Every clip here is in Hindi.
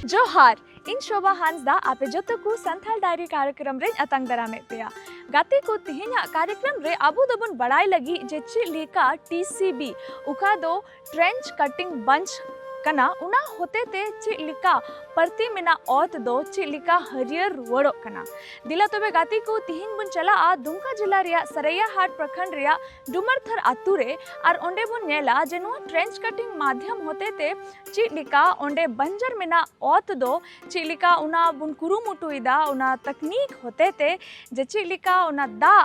जोहार इन शोभा हांसदा आपे जोतो को संथाल डायरी कार्यक्रम रे अतंग दरामे पेया गाते को तिहिना कार्यक्रम रे आबू दबुन बड़ाई लगी जे ची लेका टीसीबी उका दो ट्रेंच कटिंग बंच कना उना होते ते ची लिका परती मिना औत दो ची लिका हरियर रुवड़ो कना दिला तोबे गाती को तिहिन बुन चला आ दुमका जिला रिया सरैया हाट प्रखंड रिया डुमरथर आतु रे आर ओंडे बुन नेला जे नुआ ट्रेंच कटिंग माध्यम होते ते ची लिका ओंडे बंजर मिना औत दो ची लिका उना बुन कुरुमुटुइदा उना तकनीक होते ते जे ची लिका उना दा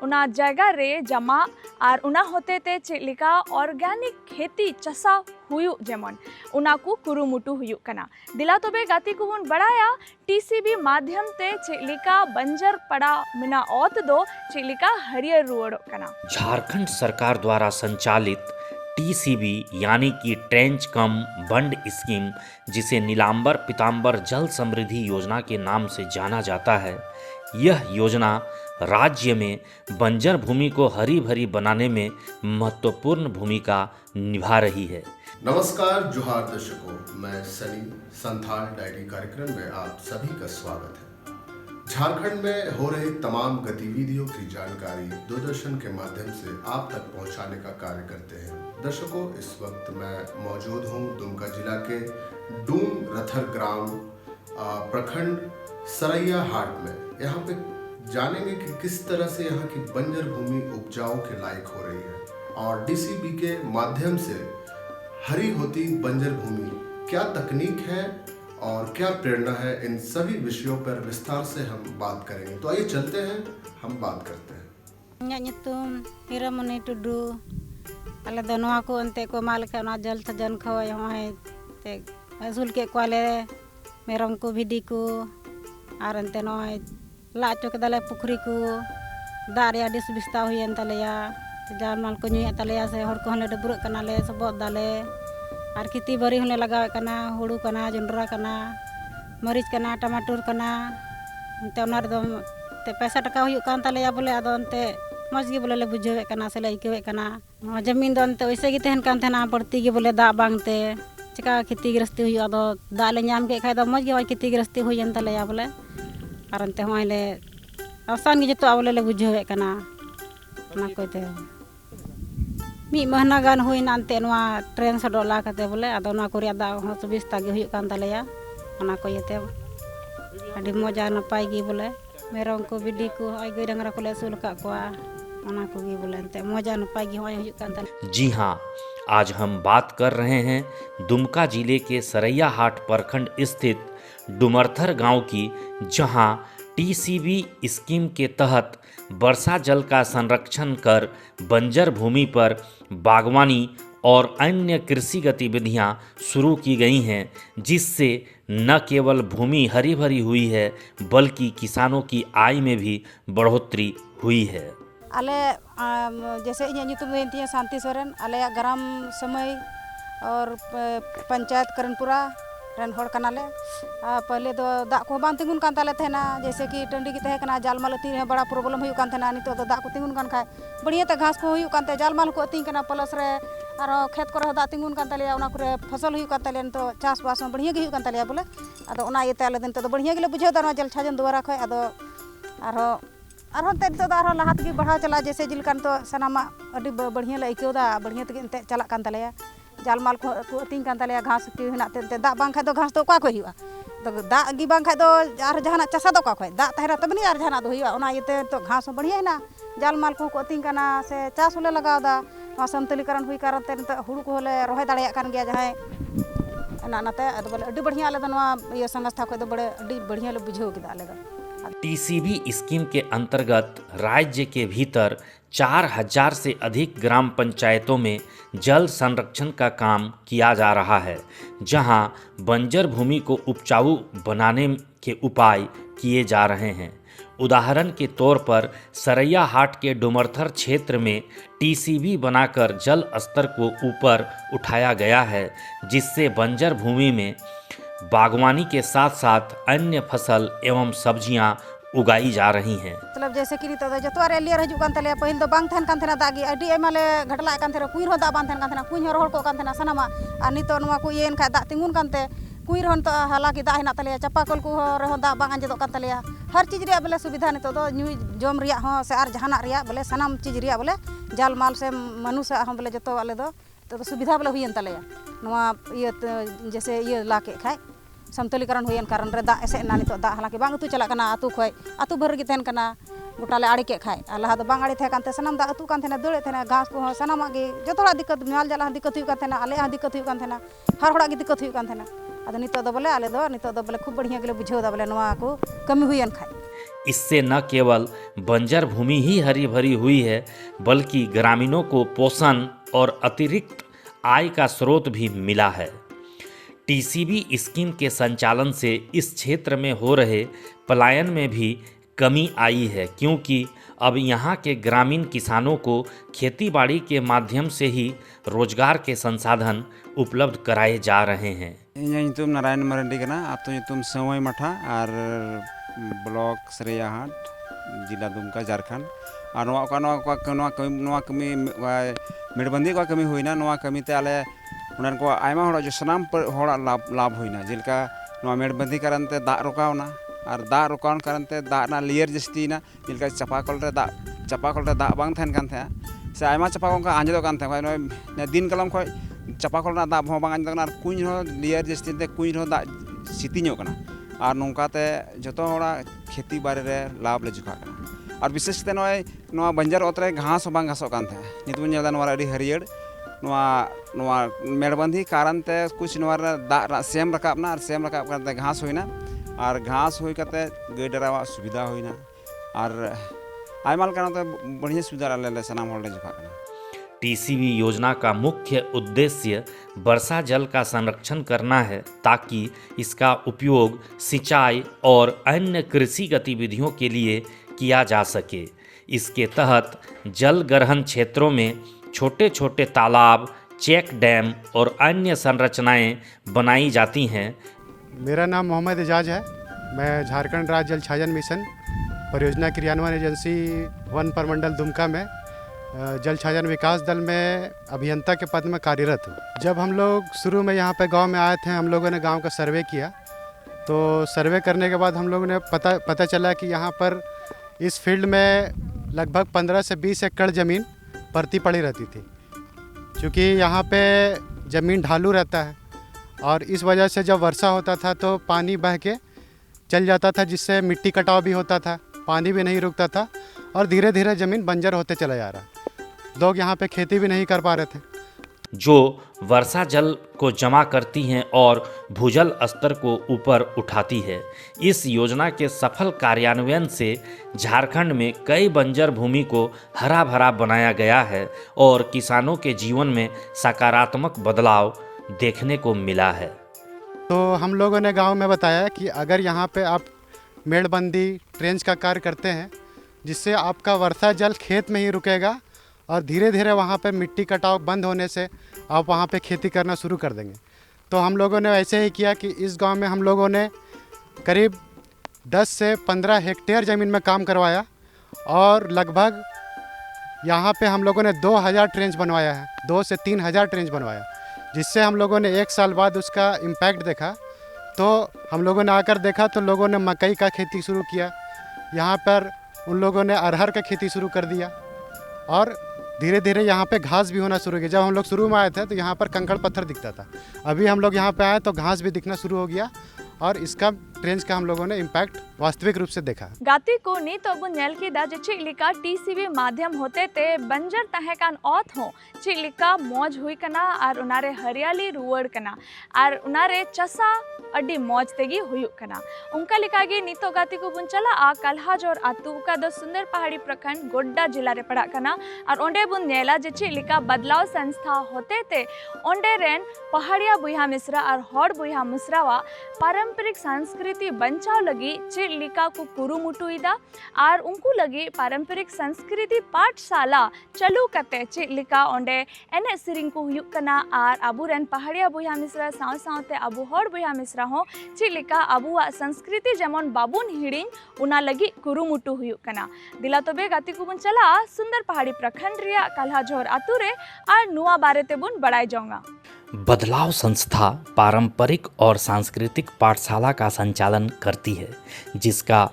उना जगह रे जमा और उना होते ते चेलिका ऑर्गेनिक खेती चसा हुयु जेमन उना को कुरुमुटु हुयु कना दिला तोबे गाती को बन बड़ाया टीसीबी माध्यम ते चेलिका बंजर पड़ा मिना औत दो चेलिका हरियर रुवड़ो कना। झारखंड सरकार द्वारा संचालित टीसीबी यानी कि ट्रेंच कम बंड स्कीम, जिसे नीलांबर पीतांबर जल समृद्धि योजना के नाम से जाना जाता है, यह योजना राज्य में बंजर भूमि को हरी भरी बनाने में महत्वपूर्ण भूमिका निभा रही है। नमस्कार जोहार दर्शकों, मैं सनी संथाल डायरी कार्यक्रम में आप सभी का स्वागत है। झारखंड में हो रही तमाम गतिविधियों की जानकारी दूरदर्शन के माध्यम से आप तक पहुंचाने का कार्य करते हैं। दर्शकों, इस वक्त मैं मौजूद हूं दुमका जिला के डूमरथर ग्राम प्रखंड सरैया हाट में। यहाँ पे जानेंगे कि किस तरह से यहाँ की बंजर भूमि उपजाऊ के लायक हो रही है और डीसीबी के माध्यम से हरी होती बंजर भूमि क्या तकनीक है और क्या प्रेरणा है, इन सभी विषयों पर विस्तार से हम बात करेंगे। तो आइए चलते हैं, हम बात करते हैं। ᱧᱩᱛᱩᱢ ᱦᱤᱨᱟᱢᱚᱱᱤ ᱴᱩᱰᱩ ᱟᱞᱮ ᱫᱚ ᱱᱚᱣᱟ ᱠᱚ ᱚᱱᱛᱮ ᱠᱚ ᱮᱢᱟ ᱞᱮᱠᱷᱟᱱ ᱚᱱᱟ ᱡᱚᱞ ᱛᱷᱟᱡᱚᱱ ᱠᱷᱚᱡ ᱦᱚᱸᱜᱼᱚᱭ ᱟᱹᱥᱩᱞ ᱠᱮᱫ ᱠᱚᱣᱟᱞᱮ ᱢᱮᱨᱚᱢ ᱠᱚ ᱵᱷᱤᱰᱤ ᱠᱚ ᱟᱨ ᱮᱱᱛᱮ ᱱᱚᱜᱼᱚᱭ ला चो केदाले पुखरी को दाग रे आडी सुविस्ता हुयन तलेया जान माल को नुया तलेया से हर को हले डबुरक कनाले सबोत दाले आर खेती बरी हले लगावे कना हुड़ू कना जोंडरा कना मरीच कना टमाटर कना ते ओना रे दो ते पैसा टका हुयु कान तलेया बोले आदो अंते मज गे बोले ले बुझेवे कना से ले इकेवे कना जमीन दो अंते वैसे गे तहन कान थना पड़ती गे बोले दा बांगते चिका खेती गृहस्थी हुयु आदो दा ले नाम के खाय दो मज गे खेती गृहस्थी हुयन तलेया बोले और अंते हमारे आसान के जो आवले ले बुझे कना ना कोते मी महीना गान हुई नानते नवा ट्रेन से डोला कते बोले आदो ना कोरिया दा हो सुविस्ता गे हुयु कान तलेया ओना को येते अडी मजा नपाय गे बोले मेरम को बिडी को आई गई डंगरा को ले सुल का कोआ ओना को गे बोले अंते मजा नपाय गे होय हुयु कान तले। जी हाँ, आज हम बात कर रहे हैं दुमका जिले के सरैया हाट प्रखंड स्थित डुमरथर गांव की, जहां टीसीबी स्कीम के तहत वर्षा जल का संरक्षण कर बंजर भूमि पर बागवानी और अन्य कृषि गतिविधियां शुरू की गई हैं, जिससे न केवल भूमि हरी भरी हुई है बल्कि किसानों की आय में भी बढ़ोतरी हुई है। आले जैसे इन शांति सोरेन आले ग्राम समय और पंचायत करनपुरा रन होड़ कनाले पहले तो दाग को बांध तिंगुन कान ताले थेना, जैसे कि टंडी की तहे कना जाल माल अती बड़ा प्रॉब्लम हुई कान थेना नितो तो दाग को तिंगुन कान खाए बढ़िया ते घास को हुई कान ते जाल माल को अती कना प्लस रे आरो खेत को दाग तिंगुन कान ताले ओना करे फसल हुई कान ताले तो चास बास में बढ़िया गे हुई कान ताले बोले आदो ओना येते आले दिन तो बढ़िया गेले बुझे दाना जल छाजन द्वारा खय आदो आरो ते तो आरो लाहात गे बढ़ा चला जैसे जिलकान तो सनामा अडी बढ़िया ले इकेदा बढ़िया ते चला कान ताले जाल माल को अतिंग कान ताले घास की हिना ते दा बांग खाय दो घास तो का को हुआ तो दा गी बांग खाय दो आर जहाना चसा दो का खाय दा तहरा तबनी आर जहाना दो हुआ ओना येते तो घास बढ़िया ना जाल माल को अतिंग काना से चास होले लगाव दा संतुलीकरण हुई कारण ते हुड़ू को होले रोहे दाड़िया कान गया जहाय ना नाते अद बोले अडी बढ़िया आले दनवा ये संस्था को दो बड़े अडी बढ़िया ले बुझेव किदा आले दा। टीसीबी स्कीम के अंतर्गत राज्य के भीतर 4000 से अधिक ग्राम पंचायतों में जल संरक्षण का काम किया जा रहा है, जहां बंजर भूमि को उपजाऊ बनाने के उपाय किए जा रहे हैं। उदाहरण के तौर पर सरैया हाट के डुमरथर क्षेत्र में टीसीबी बनाकर जल स्तर को ऊपर उठाया गया है, जिससे बंजर भूमि में बागवानी के साथ साथ अन्य फसल एवं सब्जियां उगाई जा रही हैं। मतलब जैसे कि नितो जो तोरे लियर हजू कान तले पहिल दो बांग थन कान थना दागी अडी एमाले घटला कान थरा कुइर हो दा बांग थन कान थना कुइर रोहड़ को कान थना सनामा आ नितो नवा को येन खा दा तिंगुन कानते कुइर हन तो हालाकि दा हेना तले चापाकल को रहो दा बांग अंजदो कान तले हर चीज रिया बोले सुविधा नितो दो न्यू जम रिया हो से आर जहाना रिया बोले सनाम चीज रिया बोले जाल माल से मनुष्य हम बोले जतो वाले दो तो सुविधा बोले हुयन तले नवा ये जैसे ये लाके खाय समतलीकरण हुयन कारण रे दा एसे ना नितो दा हालाकि बांग तू चला कना आतु खोय आतु भर गे तहन कना गोटाले आड़ी के खाय लहा दो बांग आड़ी थे कानते सनम दा आतु कान थेना दड़े थेना घास को सनम गे जतोड़ा दिक्कत माल जाला दिक्कत हुई कान थेना आले आ दिक्कत हुई कान थेना हर होड़ा गे दिक्कत हुई कान थेना अद नितो दो बोले आले दो नितो दो बोले खूब बढ़िया गेले बुझो दा बोले नवा को कमी हुयन खाय। इससे न केवल बंजर भूमि ही हरी भरी हुई है, बल्कि ग्रामीणों को पोषण और अतिरिक्त आय का स्रोत भी मिला है। टीसीबी स्कीम के संचालन से इस क्षेत्र में हो रहे पलायन में भी कमी आई है, क्योंकि अब यहाँ के ग्रामीण किसानों को खेतीबाड़ी के माध्यम से ही रोजगार के संसाधन उपलब्ध कराए जा रहे हैं। ᱧᱩᱛᱩᱢ नारायण मरंडी कना आतो ᱧᱩᱛᱩᱢ समय मठा और ब्लॉक सरैया हाट जिला दुमका झारखंड और नवा कमी मेड़बंदी को कमी हुईना नवा कमी ते आले उनन को आयमा होड़ा जो सनाम होड़ा लाभ हुईना जेलका नवा मेड़बंदी कारण ते दा रोकावना और दा रोकावन कारण ते दा ना लेयर जस्तीना जेलका चापाकल रे दा बांग थन कान थे से आयमा चापाकल का आंजदो कान थे ने दिन कलम खय चापाकल ना दा बांग आंजदो कान कुኝ हो लेयर जस्ती ते कुኝ हो दा सितिñो kana और नौकाते जो होड़ा खेती बारे रे लाभ ले जुका और विशेषते नवा बंजर ओतरे घास बांग घासो कान थे नित बन जेदा नवा अडी हरियर नवा मेड़बंदी कारण ते कुछ नवा दा सेम रकाबना और सेम रकाब करते घास होइना और घास होई कते गाय डरावा सुविधा होइना और आयमाल कारण ते बढ़िया सुविधा ले सनाम होले जुका। टीसीबी योजना का मुख्य उद्देश्य वर्षा जल का संरक्षण करना है, ताकि इसका उपयोग सिंचाई और अन्य कृषि गतिविधियों के लिए किया जा सके। इसके तहत जल ग्रहण क्षेत्रों में छोटे छोटे तालाब, चेक डैम और अन्य संरचनाएं बनाई जाती हैं। मेरा नाम मोहम्मद एजाज है। मैं झारखंड राज्य जल छाजन मिशन परियोजना क्रियान्वयन एजेंसी वन प्रमंडल दुमका में जल छाजन विकास दल में अभियंता के पद में कार्यरत हूँ। जब हम लोग शुरू में यहाँ पे गांव में आए थे, हम लोगों ने गांव का सर्वे किया, तो सर्वे करने के बाद हम लोगों ने पता चला कि यहाँ पर इस फील्ड में लगभग 15 से 20 एकड़ ज़मीन परती पड़ी रहती थी। क्योंकि यहाँ पे ज़मीन ढालू रहता है और इस वजह से जब वर्षा होता था तो पानी बह के चल जाता था, जिससे मिट्टी कटाव भी होता था, पानी भी नहीं रुकता था और धीरे धीरे ज़मीन बंजर होते चला जा रहा। लोग यहाँ पे खेती भी नहीं कर पा रहे थे। जो वर्षा जल को जमा करती हैं और भूजल स्तर को ऊपर उठाती है। इस योजना के सफल कार्यान्वयन से झारखंड में कई बंजर भूमि को हरा भरा बनाया गया है और किसानों के जीवन में सकारात्मक बदलाव देखने को मिला है। तो हम लोगों ने गांव में बताया कि अगर यहाँ पे आप मेड़बंदी ट्रेंच का कार्य करते हैं, जिससे आपका वर्षा जल खेत में ही रुकेगा और धीरे धीरे वहाँ पे मिट्टी कटाव बंद होने से आप वहाँ पे खेती करना शुरू कर देंगे। तो हम लोगों ने ऐसे ही किया कि इस गांव में हम लोगों ने करीब 10 से 15 हेक्टेयर ज़मीन में काम करवाया और लगभग यहाँ पे हम लोगों ने 2000 ट्रेंच बनवाया है, 2 से 3000 ट्रेंच बनवाया, जिससे हम लोगों ने 1 साल बाद उसका इम्पैक्ट देखा। तो हम लोगों ने आकर देखा तो लोगों ने मकई का खेती शुरू किया, यहाँ पर उन लोगों ने अरहर का खेती शुरू कर दिया और धीरे धीरे यहाँ पे घास भी होना शुरू किया। जब हम लोग शुरू में आए थे तो यहाँ पर कंकड़ पत्थर दिखता था, अभी हम लोग यहाँ पे आए तो घास भी दिखना शुरू हो गया और इसका ट्रेंच का हम लोगों ने इम्पैक्ट वास्तविक रूप से देखा। गाती को नी तो बुन नेल की दा जे चिलिका टीसीबी माध्यम होते ते बंजर तहेकान औत हो चिलिका मौज हुई कना और उनारे हरियाली रुवड़ कना और उनारे चसा अड्डी मौज तेगी हुयुक कना। उनका लिखागे नीतो गाती को बुन चला आ कलहाज और आतु का दो सुंदर पहाड़ी प्रखंड गोड्डा जिला रे पड़ा कना और ओंडे बुन नेला जे चिलिका बदलाव संस्था होते ते ओंडे रेन पहाड़िया बुहा मिश्रा और हॉड बुहा मिश्रावा पारंपरिक संस्कृति संस्कृति बंचाव लगी चेड लिका को कुरुमुटुइदा और उनको लगी पारंपरिक संस्कृति पाठशाला चालू करते चेड लिका ओंडे एने सिरिंग को हुयुक कना और अबुरेन पहाड़िया बुया मिश्रा साव सावते अबु हर बुया मिश्रा हो चेड लिका अबुआ संस्कृति जेमन बाबुन हिड़िंग उना लगी कुरुमुटु हुयुक कना दिला तबे गाती को बन चला सुंदर पहाड़ी प्रखंड रिया काल्हाझोर आतुरे और नुआ बारेते बुन बड़ाई जाऊंगा। बदलाव संस्था पारंपरिक और सांस्कृतिक पाठशाला का संचालन करती है, जिसका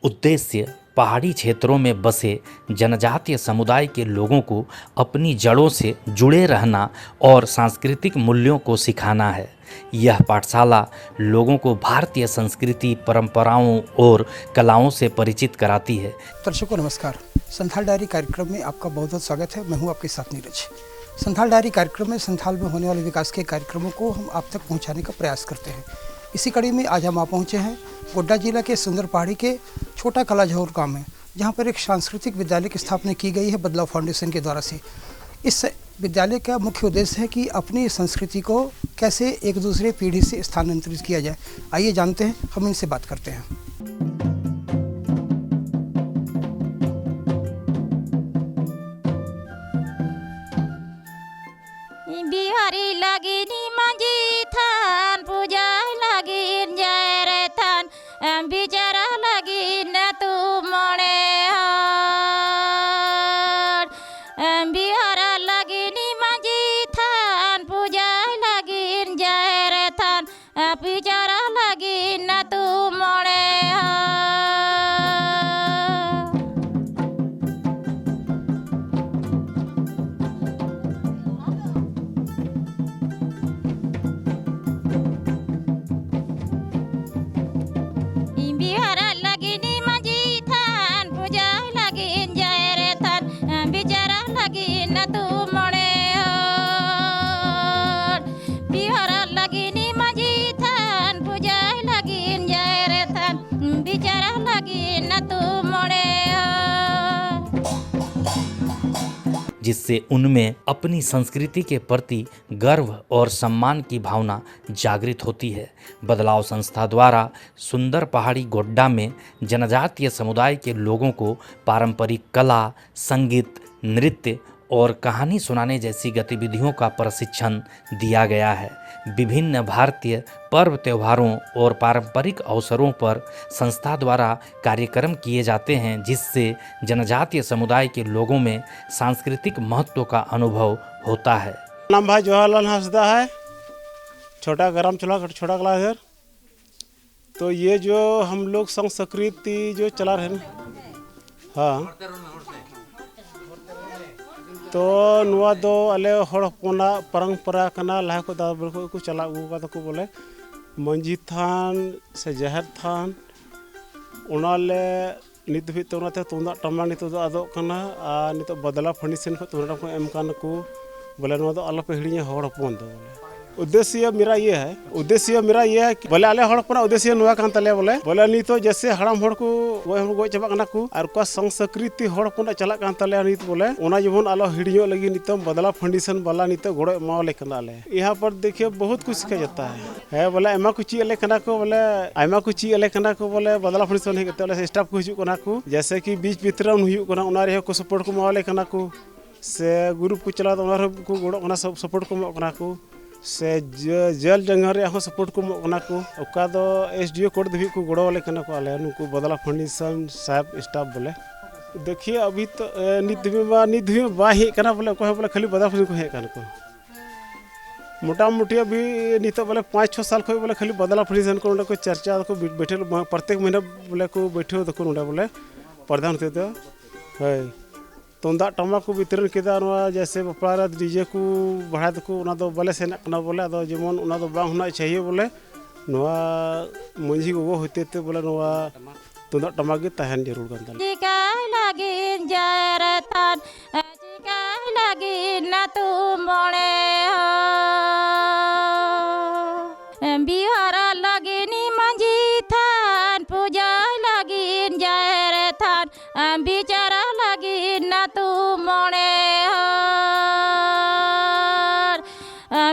उद्देश्य पहाड़ी क्षेत्रों में बसे जनजातीय समुदाय के लोगों को अपनी जड़ों से जुड़े रहना और सांस्कृतिक मूल्यों को सिखाना है। यह पाठशाला लोगों को भारतीय संस्कृति, परंपराओं और कलाओं से परिचित कराती है। दर्शकों नमस्कार, संथाल डायरी कार्यक्रम में आपका बहुत बहुत स्वागत है। मैं हूं आपके साथ नीरज। संथाल डायरी कार्यक्रम में संथाल में होने वाले विकास के कार्यक्रमों को हम आप तक पहुंचाने का प्रयास करते हैं। इसी कड़ी में आज हम आ पहुंचे हैं गोड्डा जिला के सुंदर पहाड़ी के छोटा कालाझोर गांव में, जहां पर एक सांस्कृतिक विद्यालय की स्थापना की गई है बदलाव फाउंडेशन के द्वारा से। इस विद्यालय का मुख्य उद्देश्य है कि अपनी संस्कृति को कैसे एक दूसरे पीढ़ी से स्थानांतरित किया जाए। आइए जानते हैं, हम इनसे बात करते हैं। बिहारी लगिनी मंजी थान पूजा लगिन जय रे थान बिचारा लगिन तू मणे बिहारा लगिनी मंजी थान पूजा लगिन जय रे थान बिचारा लगिन तू मणे जिससे उनमें अपनी संस्कृति के प्रति गर्व और सम्मान की भावना जागृत होती है। बदलाव संस्था द्वारा सुंदर पहाड़ी गोड्डा में जनजातीय समुदाय के लोगों को पारंपरिक कला, संगीत, नृत्य और कहानी सुनाने जैसी गतिविधियों का प्रशिक्षण दिया गया है। विभिन्न भारतीय पर्व त्योहारों और पारंपरिक अवसरों पर संस्था द्वारा कार्यक्रम किए जाते हैं, जिससे जनजातीय समुदाय के लोगों में सांस्कृतिक महत्व का अनुभव होता है। नाम भाई जवाहरलाल हंसदा है, छोटा ग्राम चला छोटा कालाझोर। तो ये जो हम लोग संस्कृति जो चला रहे हैं, हाँ, तो नुआ दो अले हड़ हपना परंपरा कना लहा को दाबर को चला अगुका को बोले मंजी थान से जहर थान उनाले नित भी तो उनाते तुंदा टमा नित दो आदो कना आ नित बदला फाउंडेशन को तुंदा को एम कान को बोले नुआ दो अल पे हिड़िया हड़ हपन दो बोले उद्देश्य मेरा ये है कि बोले आले हड़ हपना उद्देश्य नुआ कान तले बोले नित जैसे हड़ाम हड़ को वो हम गोय चबा कना को और का संस्कृति हड़ हपना चला कान तले नित बोले ओना जेमन आलो हिड़ियो लगी नित बदला फाउंडेशन वाला नित गोड़ो मावले कना ले। यहाँ पर देखिए बहुत कुछ सिखा जाता है बोले एमा कुछ अले कना को बोले आयमा कुछ अले कना को बोले बदला फाउंडेशन हेते बोले स्टाफ को हिजु कना को जैसे कि बीच वितरण हुयु कना ओना रे को सपोर्ट को मावले कना को से ग्रुप को चला ओना को गोड़ो कना सपोर्ट को मो कना को से जल जंगल रे सपोर्ट को मो को ओका दो एसडीओ कोड धबी को गोड़ो वाले कना को आले नुको बदला फाउंडेशन साहब स्टाफ बोले देखिए अभी तो निध में बा हे कना बोले को बोले खाली बदला फाउंडेशन को हे कना को मोटा मोटी अभी नित बोले 5-6 साल को बोले खाली बदला फाउंडेशन को को चर्चा को बैठे प्रत्येक महीना बोले को बैठे दको बोले प्रधान होते तो है तुंदा टमा को वितरण किया जैसे बापा डीजे को बढ़ा दको उना दो बोले सेना कना बोले अदो जेमन उना दो बांग होना चाहिए बोले नोआ मंझी को होते ते बोले नोआ तुंदा टमा के तहन जरूर गंदल चिका लगी जरतान चिका लगी न तू मोणे बिहारा लगी नी मंजी थान पूजा लगी जरतान बिचारा लगी न तू मोणे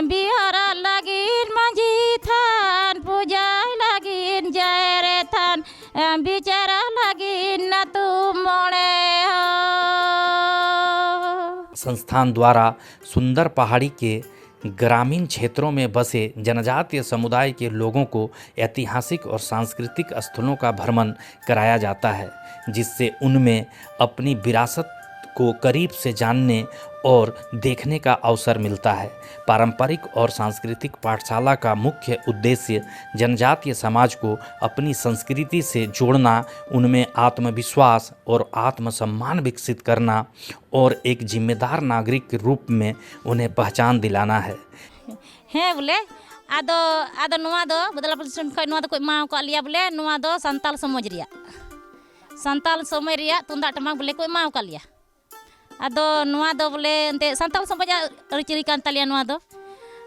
बिहारा लगी मंजी थान पूजा लगी जय संस्थान द्वारा सुंदर पहाड़ी के ग्रामीण क्षेत्रों में बसे जनजातीय समुदाय के लोगों को ऐतिहासिक और सांस्कृतिक स्थलों का भ्रमण कराया जाता है, जिससे उनमें अपनी विरासत को करीब से जानने और देखने का अवसर मिलता है। पारंपरिक और सांस्कृतिक पाठशाला का मुख्य उद्देश्य जनजातीय समाज को अपनी संस्कृति से जोड़ना, उनमें आत्मविश्वास और आत्मसम्मान विकसित करना और एक जिम्मेदार नागरिक के रूप में उन्हें पहचान दिलाना है। हैं बोले आदो आदो नुआ दो बदलापुर स्टेशन खै नुआ दो कोई माँ को लिया बोले नुआ दो संताल समाज रिया तुंदा टमाक बोले कोई माँ को लिया आदो नुआ दो बोले अंते संताल समाज अरिचरी कान तालिया नुआ दो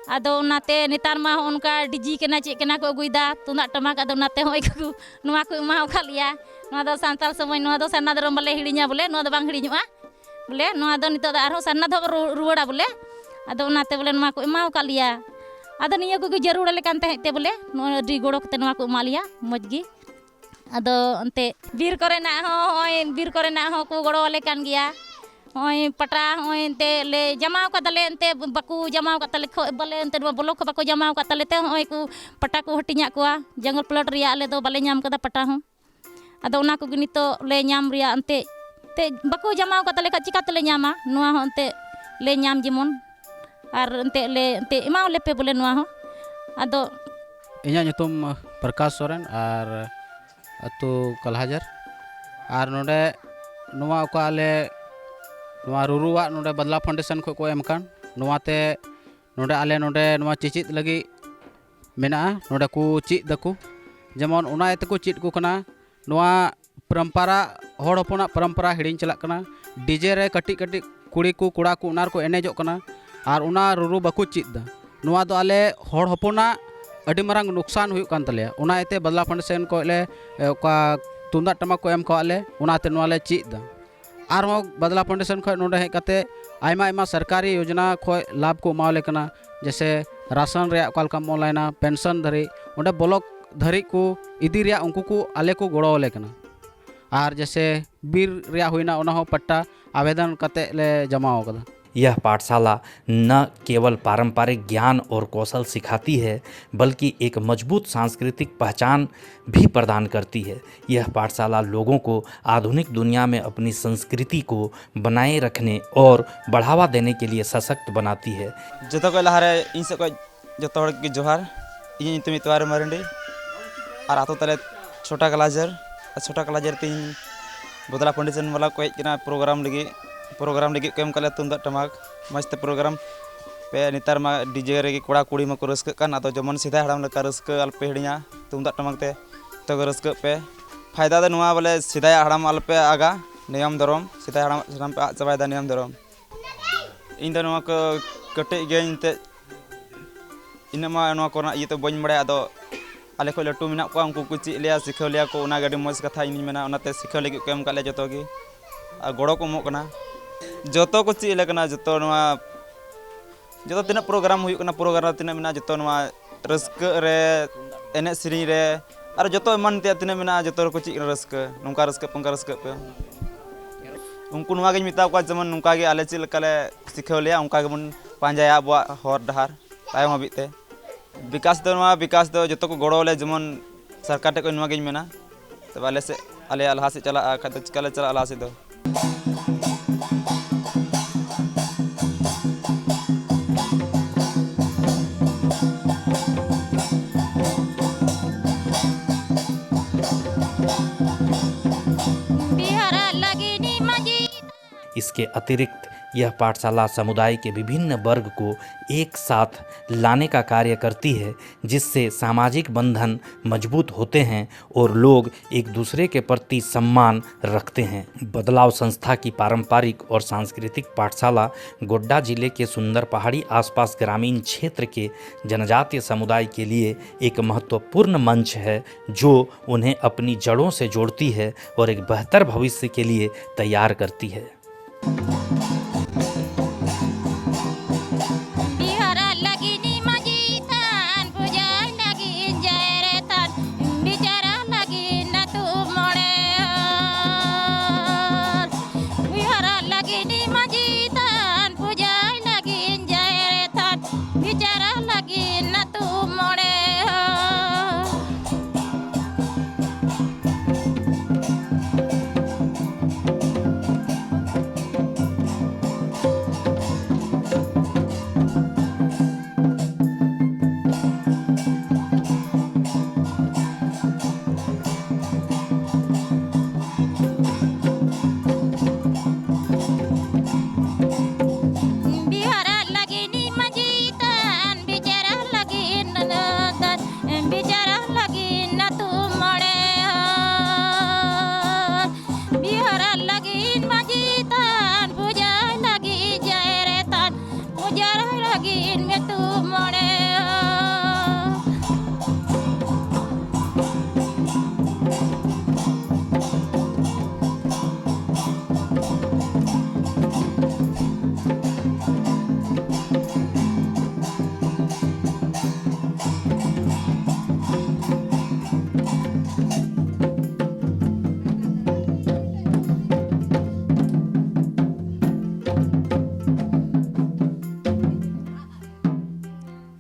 आदो उनाते नितार मा उनका डीजी केना चे केना को अगुइदा तुंदा टमाक आदो उनाते होय को नुआ को माँ को लिया नुआ दो संताल समाज नुआ दो सन्ना दरम बोले हिड़िया बोले नुआ दो बांग हिड़िया बोले नुआ दो नितो दा आरो सन्ना दो रुवाड़ा बोले आदो उनाते बोले नुआ को माँ को लिया आदो निया को जरूर लेकान ते बोले डी गोड़ो कते नुआ को एमा लिया मजगी आदो अंते बीर करेना हो को गोड़ो वाले कान गया होय पटा होय अंते ले जमाव का तले अंते बाकू जमाव का तले बोले अंते ब्लॉक बाकू जमाव का तले ते होय को पटा को हटिया को जंगल प्लॉट रिया ले दो बाले नाम कदा पटा हो आदो उना को नितो ले नाम रिया अंते ते बाकू जमाव का तले का चिका तले नामा नुआ हो अंते ले नाम जेमन और अंते ले अंते इमाव लेपे बोले नुआ हो आदो इन्या nyutum प्रकाश सोरेन और अतु कलहाजर और नोडे नुआ को आले नुआ रुरुआ नोडे बदला फाउंडेशन को एमकान नुआते नोडे आले नोडे नुआ चिचित लगी मेना नोडे को चित दको जेमन उना एते को चित को कना नुआ परंपरा होड़ हपना परंपरा हिड़िन चलाक कना डीजे रे कटी कटी कुड़ी को कुड़ा को उनार को एनेजो कना और उना रुरु बाकू चित दा नुआ दो आले होड़ हपना अडी मारंग नुकसान हुई कान तले उना एते बदला फाउंडेशन को ले का तुंदा टमाक को एम को आले उनाते नुआ ले चित दा और बदला फाउंडेशन खो नोडे हेज काते आयमा आयमा सरकारी योजना खो लाभ को एमावले कना जैसे राशन रे कालका ऑनलाइन पेंशन धरी उन्हें ब्लॉक धरी को इदी रे उनको को आले को गोड़ोले कना और जैसे बीर रे हुईना उना हो पट्टा आवेदन कते ले जमाओ कदा। यह पाठशाला न केवल पारंपरिक ज्ञान और कौशल सिखाती है बल्कि एक मजबूत सांस्कृतिक पहचान भी प्रदान करती है। यह पाठशाला लोगों को आधुनिक दुनिया में अपनी संस्कृति को बनाए रखने और बढ़ावा देने के लिए सशक्त बनाती है। जो को लहारे इन से जो की जोहार इन तुम इतवार मरंडी और आतो तले छोटा कलाजर तीन बदला फाउंडेशन वाला को प्रोग्राम लगी को एम कले तुंदा टमाक मस्त प्रोग्राम पे नितार मा डीजे रे कोड़ा कुड़ी मा को रस्क कान आदो जमन सीधा हड़ाम लका रस्क अल्पे हिड़िया तुंदा टमाक ते तो रस्क पे फायदा दे नुआ बोले सीधा हड़ाम अल्पे आगा नियम धरम सीधा हड़ाम पे चबायदा नियम धरम इन दो नुआ को कटे गे इनते इनमा नुआ कोना ये तो बन बड़े आदो आले को लटू मिना को उनको कुछ लिया सिखो लिया को उना गाड़ी मज कथा इन मेना उनाते सिखो लगी को एम काले जतो गी आ गोड़ो को मो कना जतो को ची लेकना जतो नुआ जतो तिना प्रोग्राम हुई कना प्रोग्राम तिना मिना जतो नुआ रस्क रे एने सिरी रे और जतो मन ते तिना मिना जतो को ची रस्क नुका रस्क पंका रस्क पे उनको नुआ गे मिता को जमन नुका गे आले ची लकाले सिखो लिया उनका गे मन पांजाया अबवा हर डहार तायम हबिते विकास दो जतो को गोड़ोले जमन सरकार टे को नुआ गे मेना तब आले से आले अलहा से चला खाते चला चला अलहा से दो इसके अतिरिक्त यह पाठशाला समुदाय के विभिन्न वर्ग को एक साथ लाने का कार्य करती है, जिससे सामाजिक बंधन मजबूत होते हैं और लोग एक दूसरे के प्रति सम्मान रखते हैं। बदलाव संस्था की पारंपरिक और सांस्कृतिक पाठशाला गोड्डा जिले के सुंदर पहाड़ी आसपास ग्रामीण क्षेत्र के जनजातीय समुदाय के लिए एक महत्वपूर्ण मंच है, जो उन्हें अपनी जड़ों से जोड़ती है और एक बेहतर भविष्य के लिए तैयार करती है। Majitan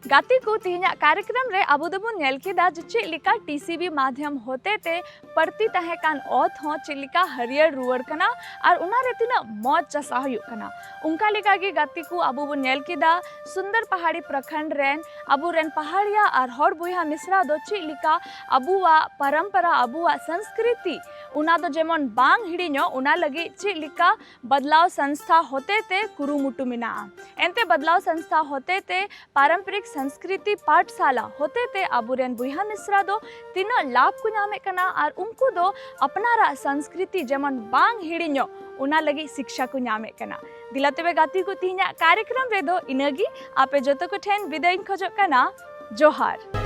गाती को तिहिना कार्यक्रम रे अबो दबुन नेल केदा जे चेलिका टीसीबी माध्यम होते ते पड़ती तहेकान ओत हो चेलिका हरियर रुवर कना और उना रे तिना मौज चसा हुयुग कना उनका लेका गे गाती को अबो बन नेल केदा सुंदर पहाड़ी प्रखंड रेन अबो रेन पहाड़िया और हर बुया मिश्रा दो चेलिका अबुआ परंपरा अबुआ संस्कृति उना दो जेमन बांग हिड़िनो उना लगी चेलिका बदलाव संस्था होते ते कुरुमुटु मिना एंते बदलाव संस्था होते ते पारंपरिक संस्कृति पाठशाला होते ते अबुरेन बुहा मिश्रा दो तीना लाभ को नामे कना और उनको दो अपनारा संस्कृति जेमन बांग हिड़िनो उना लगी शिक्षा को नामे कना दिलाते गाती को तिहिना कार्यक्रम रे दो इनगी आपे जतो को ठेन विदाय खोजो कना जोहार।